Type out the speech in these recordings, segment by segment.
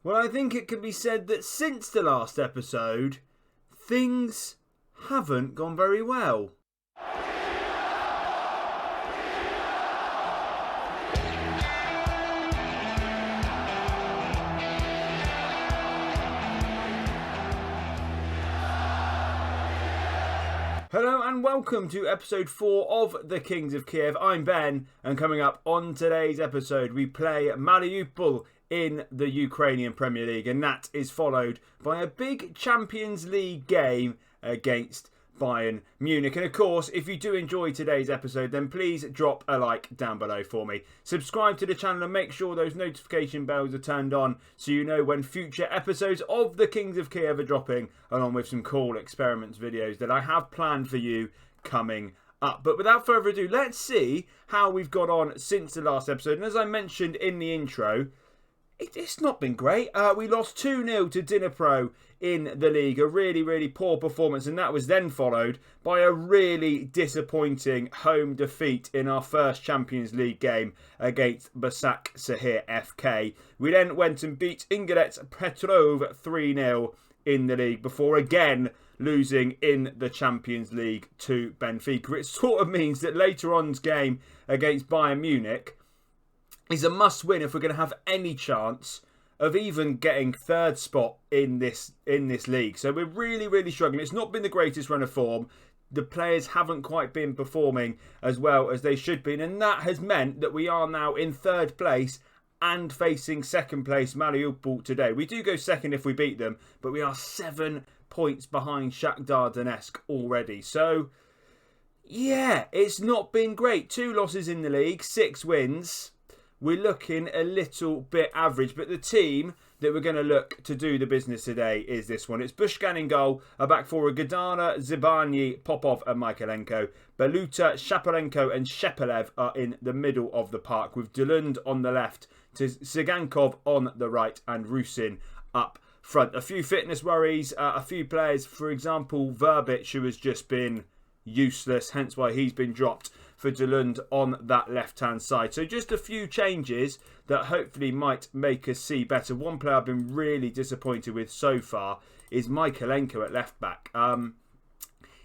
Well, I think it can be said that since the last episode, things haven't gone very well. Hello and welcome to episode 4 of the Kings of Kiev. I'm Ben, and coming up on today's episode we play Mariupol in the Ukrainian Premier League, and that is followed by a big Champions League game against Bayern Munich. And of course, if you do enjoy today's episode, then please drop a like down below for me. Subscribe to the channel and make sure those notification bells are turned on so you know when future episodes of the Kings of Kiev are dropping, along with some cool experiments videos that I have planned for you coming up. But without further ado, let's see how we've got on since the last episode. And as I mentioned in the intro, it's not been great. We lost 2-0 to Dnipro in the league. A really poor performance, and that was then followed by a really disappointing home defeat in our first Champions League game against Başakşehir FK. We then went and beat Ingolets Petrov 3-0 in the league before again losing in the Champions League to Benfica. It sort of means that later on's game against Bayern Munich is a must-win if we're going to have any chance of even getting third spot in this league. So we're really struggling. It's not been the greatest run of form. The players haven't quite been performing as well as they should be, and that has meant that we are now in third place and facing second place Mariupol today. We do go second if we beat them, but we are 7 points behind Shakhtar Donetsk already. So yeah, it's not been great. 2 losses in the league, 6 wins. We're looking a little bit average, but the team that we're going to look to do the business today is this one. It's Bushkan in goal, a back four, Gadara, Zibanyi, Popov and Michaelenko. Beluta, Shaparenko and Shepelev are in the middle of the park, with Delund on the left, to Sigankov on the right and Rusin up front. A few fitness worries, a few players, for example, Verbic, who has just been useless, hence why he's been dropped for Delund on that left-hand side. So just a few changes that hopefully might make us see better. One player I've been really disappointed with so far is Michaelenko at left-back.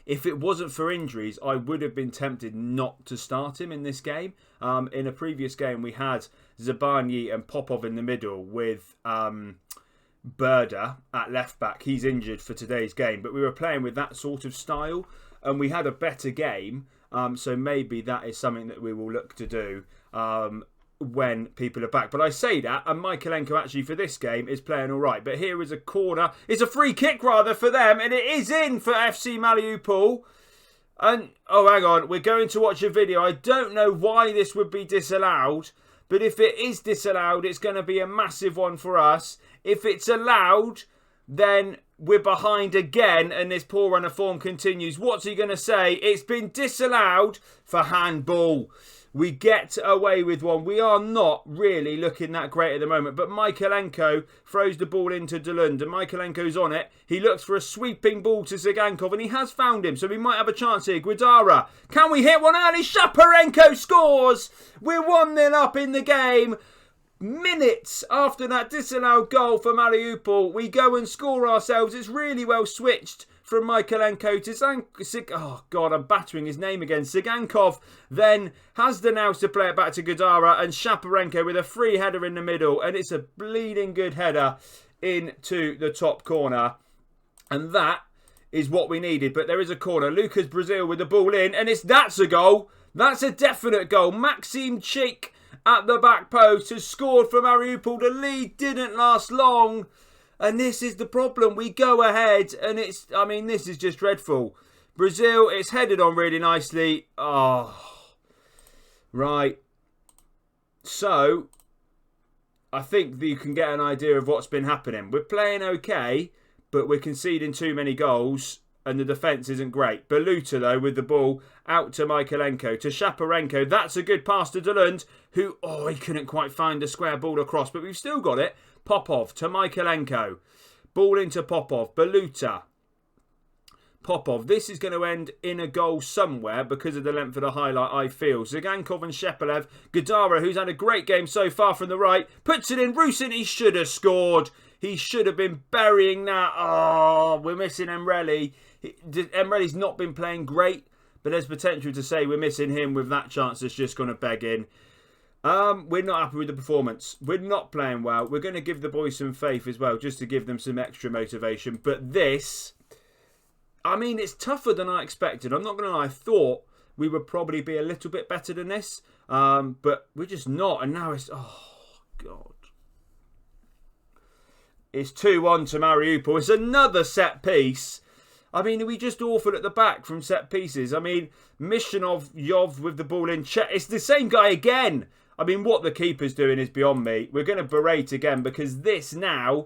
If it wasn't for injuries, I would have been tempted not to start him in this game. In a previous game, we had Zibanyi and Popov in the middle with Berda at left-back. He's injured for today's game, but we were playing with that sort of style, and we had a better game. So maybe that is something that we will look to do when people are back. But I say that, and Michaelenko actually for this game is playing all right. But here is a corner. It's a free kick rather for them, and it is in for FC Mariupol. And, oh, hang on, we're going to watch a video. I don't know why this would be disallowed, but if it is disallowed, it's going to be a massive one for us. If it's allowed, then we're behind again, and this poor run of form continues. What's he going to say? It's been disallowed for handball. We get away with one. We are not really looking that great at the moment, but Michaelenko throws the ball into Delund, and Michaelenko's on it. He looks for a sweeping ball to Sigankov, and he has found him, so we might have a chance here. Guidara, can we hit one early? Shaparenko scores! We're 1-0 up in the game. Minutes after that disallowed goal for Mariupol, we go and score ourselves. It's really well switched from Michaelenko to oh God, I'm battering his name again. Sigankov then has the nous to play it back to Gadara, and Shaparenko with a free header in the middle, and it's a bleeding good header into the top corner, and that is what we needed. But there is a corner. Lucas Brazil with the ball in, and that's a goal. That's a definite goal. Maxim Chik at the back post has scored for Mariupol. The lead didn't last long, and this is the problem. We go ahead, and this is just dreadful. Brazil, it's headed on really nicely. Oh, right. So, I think that you can get an idea of what's been happening. We're playing okay, but we're conceding too many goals, and the defence isn't great. Beluta, though, with the ball out to Michaelenko, to Shaparenko. That's a good pass to Delund, who, he couldn't quite find the square ball across, but we've still got it. Popov to Michaelenko. Ball into Popov. Beluta. Popov. This is going to end in a goal somewhere because of the length of the highlight, I feel. Zigankov and Shepelev. Gadara, who's had a great game so far from the right, puts it in. Rusin, he should have scored. He should have been burying that. Oh, we're missing Emreli. Emreli's not been playing great, but there's potential to say we're missing him with that chance that's just going to beg in. We're not happy with the performance. We're not playing well. We're going to give the boys some faith as well, just to give them some extra motivation. But this, I mean, it's tougher than I expected. I'm not going to lie. I thought we would probably be a little bit better than this. But we're just not. And now it's, oh, God. It's 2-1 to Mariupol. It's another set piece. I mean, are we just awful at the back from set pieces? I mean, Missionov, Yov with the ball in check. It's the same guy again. I mean, what the keeper's doing is beyond me. We're going to berate again because this now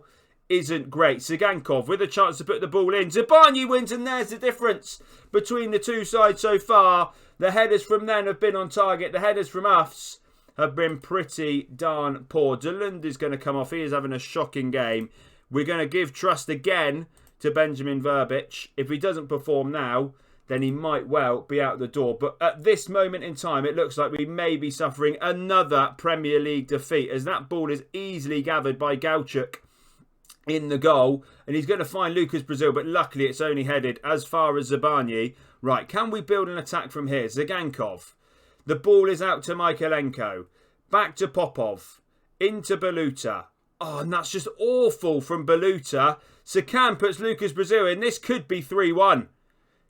isn't great. Sigankov with a chance to put the ball in. Zabani wins, and there's the difference between the two sides so far. The headers from them have been on target. The headers from us have been pretty darn poor. Delund is going to come off. He is having a shocking game. We're going to give trust again to Benjamin Verbic. If he doesn't perform now, then he might well be out the door. But at this moment in time, it looks like we may be suffering another Premier League defeat, as that ball is easily gathered by Galchuk in the goal. And he's going to find Lucas Brazil, but luckily it's only headed as far as Zabani. Right, can we build an attack from here? Zigankov. The ball is out to Michaelenko. Back to Popov. Into Baluta. Oh, and that's just awful from Baluta. Sakan puts Lucas Brazil in. This could be 3-1.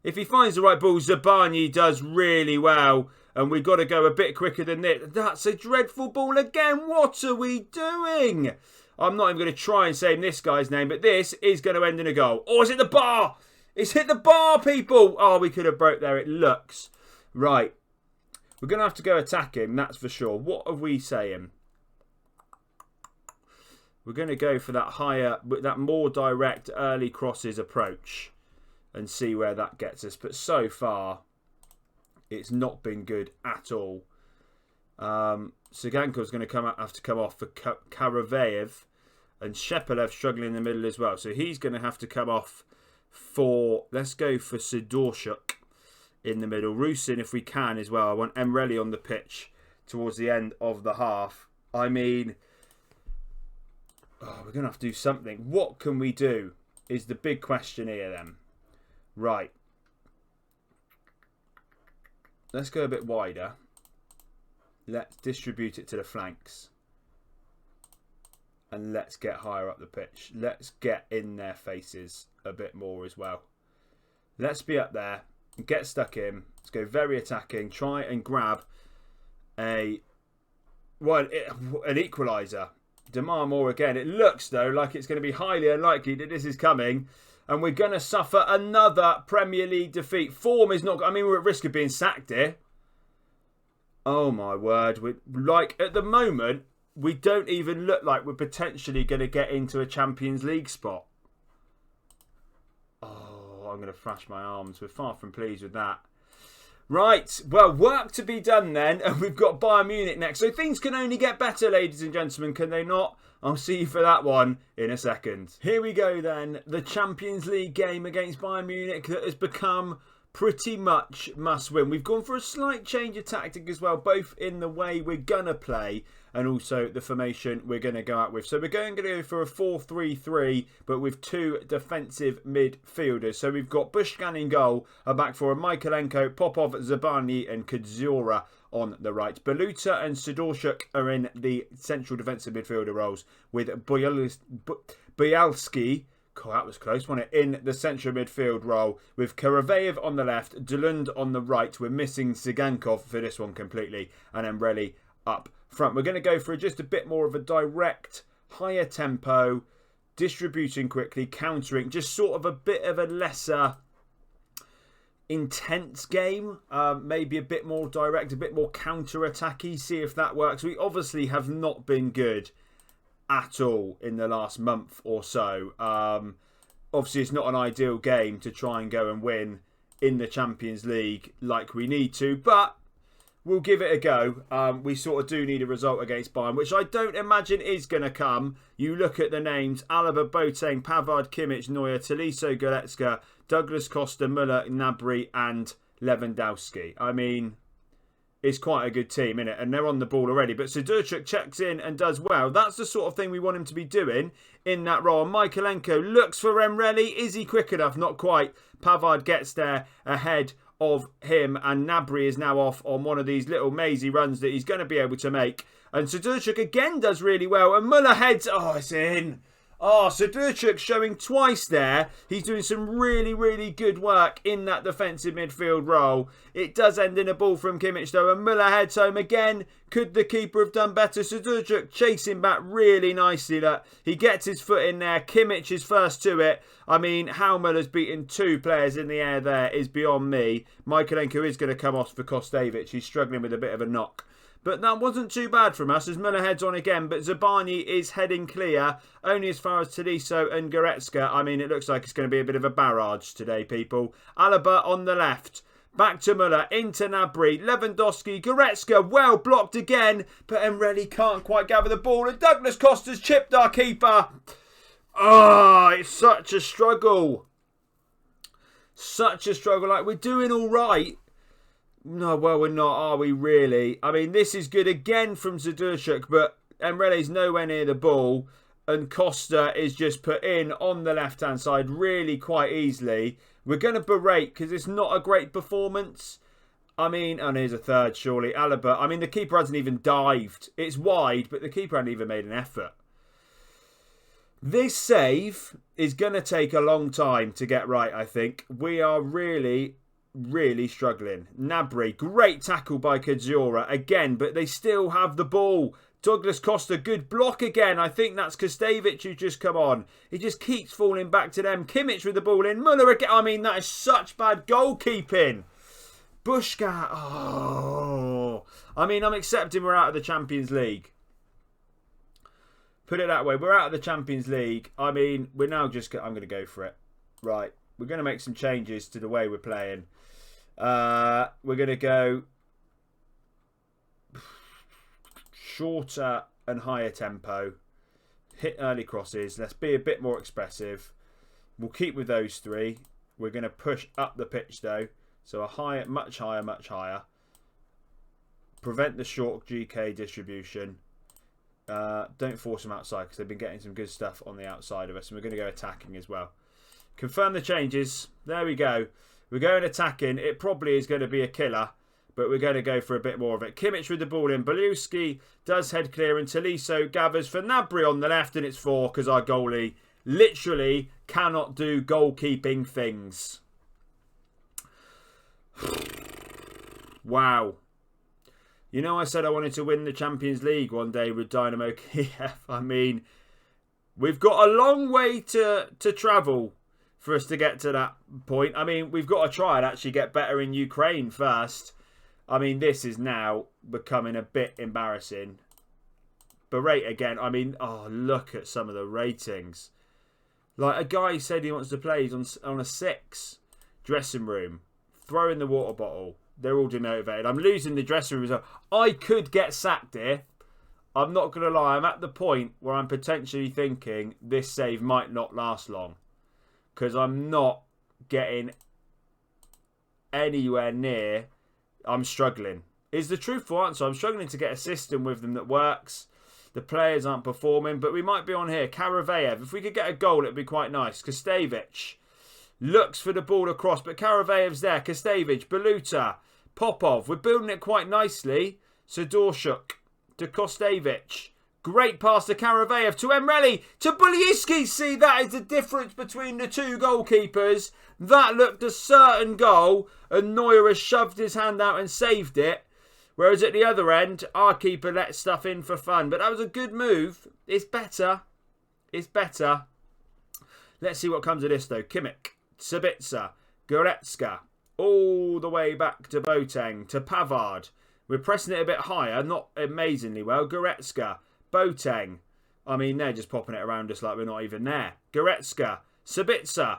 If he finds the right ball, Zabani does really well. And we've got to go a bit quicker than this. That's a dreadful ball again. What are we doing? I'm not even going to try and say this guy's name, but this is going to end in a goal. Oh, it's hit the bar. It's hit the bar, people. Oh, we could have broke there, it looks. Right. We're going to have to go attack him, that's for sure. What are we saying? We're going to go for that higher, that more direct early crosses approach and see where that gets us. But so far, it's not been good at all. Sigankov's going to have to come off for Karavayev, and Shepelev struggling in the middle as well. So he's going to have to come off for, let's go for Sidorchuk in the middle. Rusin, if we can as well. I want Emreli on the pitch towards the end of the half. I mean, we're going to have to do something. What can we do is the big question here then. Right. Let's go a bit wider. Let's distribute it to the flanks. And let's get higher up the pitch. Let's get in their faces a bit more as well. Let's be up there and get stuck in. Let's go very attacking. Try and grab an equaliser. Demand more again. It looks, though, like it's going to be highly unlikely that this is coming. And we're going to suffer another Premier League defeat. Form is not... I mean, we're at risk of being sacked here. Oh, my word. At the moment, we don't even look like we're potentially going to get into a Champions League spot. Oh, I'm going to thrash my arms. We're far from pleased with that. Right, well, work to be done then, and we've got Bayern Munich next. So things can only get better, ladies and gentlemen, can they not? I'll see you for that one in a second. Here we go then, the Champions League game against Bayern Munich that has become pretty much must win. We've gone for a slight change of tactic as well, both in the way we're going to play and also the formation we're going to go out with. So we're going to go for a 4-3-3, but with two defensive midfielders. So we've got Bushkan in goal, a back four, Michaelenko, Popov, Zabani and Kadzura on the right. Baluta and Sidorchuk are in the central defensive midfielder roles, with Bialski, oh, that was close, wasn't it? In the central midfield role, with Karavayev on the left, Delund on the right. We're missing Sigankov for this one completely, and Emreli up front. We're going to go for just a bit more of a direct, higher tempo, distributing quickly, countering, just sort of a bit of a lesser intense game, maybe a bit more direct, a bit more counter-attacky, see if that works. We obviously have not been good at all in the last month or so. Obviously it's not an ideal game to try and go and win in the Champions League like we need to, but we'll give it a go. We sort of do need a result against Bayern, which I don't imagine is going to come. You look at the names: Alaba, Boateng, Pavard, Kimmich, Neuer, Tolisso, Goretzka, Douglas Costa, Müller, Gnabry and Lewandowski. I mean, is quite a good team, innit? And they're on the ball already. But Sadurchuk checks in and does well. That's the sort of thing we want him to be doing in that role. Michaelenko looks for Emreli. Is he quick enough? Not quite. Pavard gets there ahead of him, and Gnabry is now off on one of these little mazy runs that he's going to be able to make. And Sadurchuk again does really well, and Muller heads. Oh, it's in. Oh, Sadurchuk showing twice there. He's doing some really, really good work in that defensive midfield role. It does end in a ball from Kimmich though, and Muller heads home again. Could the keeper have done better? Sadurchuk chasing back really nicely. Look, he gets his foot in there. Kimmich is first to it. I mean, how Muller's beaten 2 players in the air there is beyond me. Michaelenko is going to come off for Kostevich. He's struggling with a bit of a knock. But that wasn't too bad from us as Muller heads on again. But Zabani is heading clear, only as far as Tolisso and Goretzka. I mean, it looks like it's going to be a bit of a barrage today, people. Alaba on the left. Back to Muller, into Gnabry, Lewandowski, Goretzka, well blocked again. But Emreli can't quite gather the ball. And Douglas Costa's chipped our keeper. Oh, it's such a struggle. Such a struggle. Like, we're doing all right. No, well, we're not, are we really? I mean, this is good again from Sadurchuk, but Emreli's nowhere near the ball. And Costa is just put in on the left-hand side really quite easily. We're going to berate because it's not a great performance. I mean, and here's a third, surely. Alaba, I mean, the keeper hasn't even dived. It's wide, but the keeper hasn't even made an effort. This save is going to take a long time to get right, I think. We are really struggling. Gnabry, great tackle by Kadzora again, but they still have the ball. Douglas Costa, good block again. I think that's Kostevich who's just come on. He just keeps falling back to them. Kimmich with the ball in. Muller again. I mean, that is such bad goalkeeping. Bushka. Oh. I mean, I'm accepting we're out of the Champions League. Put it that way. We're out of the Champions League. I mean, we're now just... I'm going to go for it. Right. We're going to make some changes to the way we're playing. We're going to go shorter and higher tempo. Hit early crosses. Let's be a bit more expressive. We'll keep with those 3. We're going to push up the pitch though. So a higher, much higher, much higher. Prevent the short GK distribution. Don't force them outside because they've been getting some good stuff on the outside of us. And we're going to go attacking as well. Confirm the changes. There we go. We're going attacking. It probably is going to be a killer, but we're going to go for a bit more of it. Kimmich with the ball in. Beluski does head clear, and Tolisso gathers for Gnabry on the left, and it's 4 because our goalie literally cannot do goalkeeping things. Wow. You know, I said I wanted to win the Champions League one day with Dynamo Kiev. I mean, we've got a long way to travel for us to get to that point. I mean, we've got to try and actually get better in Ukraine first. I mean, this is now becoming a bit embarrassing. Berate again. I mean, oh, look at some of the ratings. Like, a guy said he wants to play. He's on a 6. Dressing room. Throw in the water bottle. They're all demotivated. I'm losing the dressing room as well. I could get sacked here. I'm not going to lie. I'm at the point where I'm potentially thinking this save might not last long. Because I'm not getting anywhere near. I'm struggling. Is the truthful answer. I'm struggling to get a system with them that works. The players aren't performing. But we might be on here. Karavayev. If we could get a goal, it'd be quite nice. Kostevich looks for the ball across. But Karavayev's there. Kostevich. Beluta. Popov. We're building it quite nicely. Sadorchuk to Kostevich. Great pass to Karavayev, to Emreli, to Bulyiski. See, that is the difference between the 2 goalkeepers. That looked a certain goal, and Neuer has shoved his hand out and saved it. Whereas at the other end, our keeper let stuff in for fun. But that was a good move. It's better. It's better. Let's see what comes of this, though. Kimmich, Sabitzer, Goretzka, all the way back to Boateng, to Pavard. We're pressing it a bit higher, not amazingly well. Goretzka. Boateng. I mean, they're just popping it around us like we're not even there. Goretzka. Sabitzer.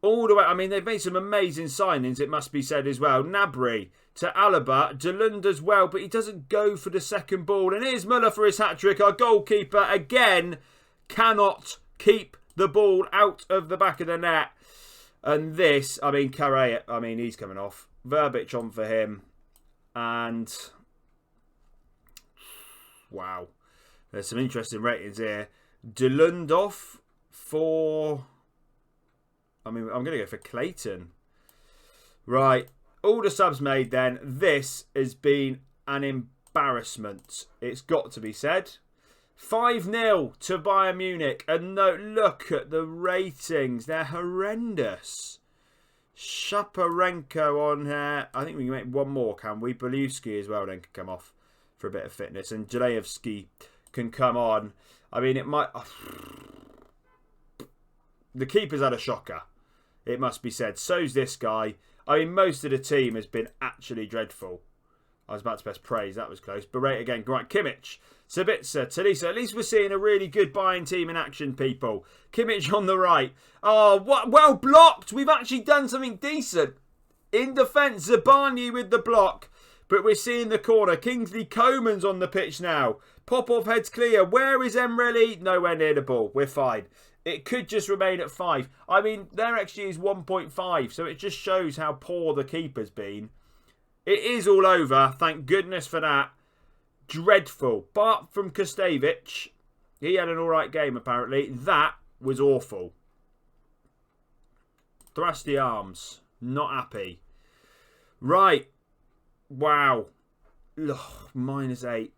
All the way. I mean, they've made some amazing signings, it must be said as well. Gnabry to Alaba. Delund as well, but he doesn't go for the second ball. And here's Muller for his hat-trick. Our goalkeeper, again, cannot keep the ball out of the back of the net. And this, I mean, Carre, I mean, he's coming off. Verbic on for him. And Wow. There's some interesting ratings here. Delundorf for... I'm going to go for Clayton. Right. All the subs made then. This has been an embarrassment. It's got to be said. 5-0 to Bayern Munich. And no, look at the ratings. They're horrendous. Shaparenko on here. I think we can make one more, can we? Belusky as well then can come off for a bit of fitness. And Jelejewski can come on. I mean, it might... The keeper's had a shocker. It must be said. So's this guy. I mean, most of the team has been actually dreadful. I was about to press praise. That was close. Berate again. Right, Kimmich. Sabitzer. Talisa. At least we're seeing a really good Bayern team in action, people. Kimmich on the right. Oh, what? Well blocked. We've actually done something decent. In defence, Zabani with the block. But we're seeing the corner. Kingsley Coman's on the pitch now. Popov heads clear. Where is Emreli? Nowhere near the ball. We're fine. It could just remain at 5. I mean, their XG is 1.5, so it just shows how poor the keeper's been. It is all over. Thank goodness for that. Dreadful. But from Kostevich, he had an alright game apparently. That was awful. Thrust the arms. Not happy. Right. Wow. Ugh, -8.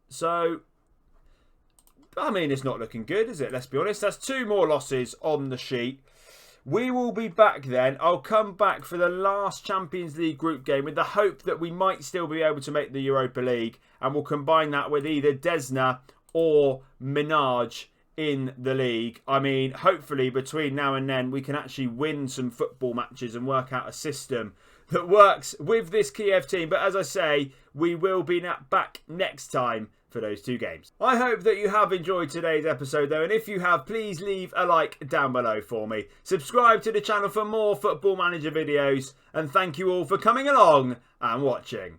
So... I mean, it's not looking good, is it? Let's be honest. That's 2 more losses on the sheet. We will be back then. I'll come back for the last Champions League group game with the hope that we might still be able to make the Europa League. And we'll combine that with either Desna or Minaj in the league. I mean, hopefully between now and then we can actually win some football matches and work out a system that works with this Kiev team. But as I say, we will be back next time for those 2 games. I hope that you have enjoyed today's episode though, and if you have, please leave a like down below for me. Subscribe to the channel for more Football Manager videos, and thank you all for coming along and watching.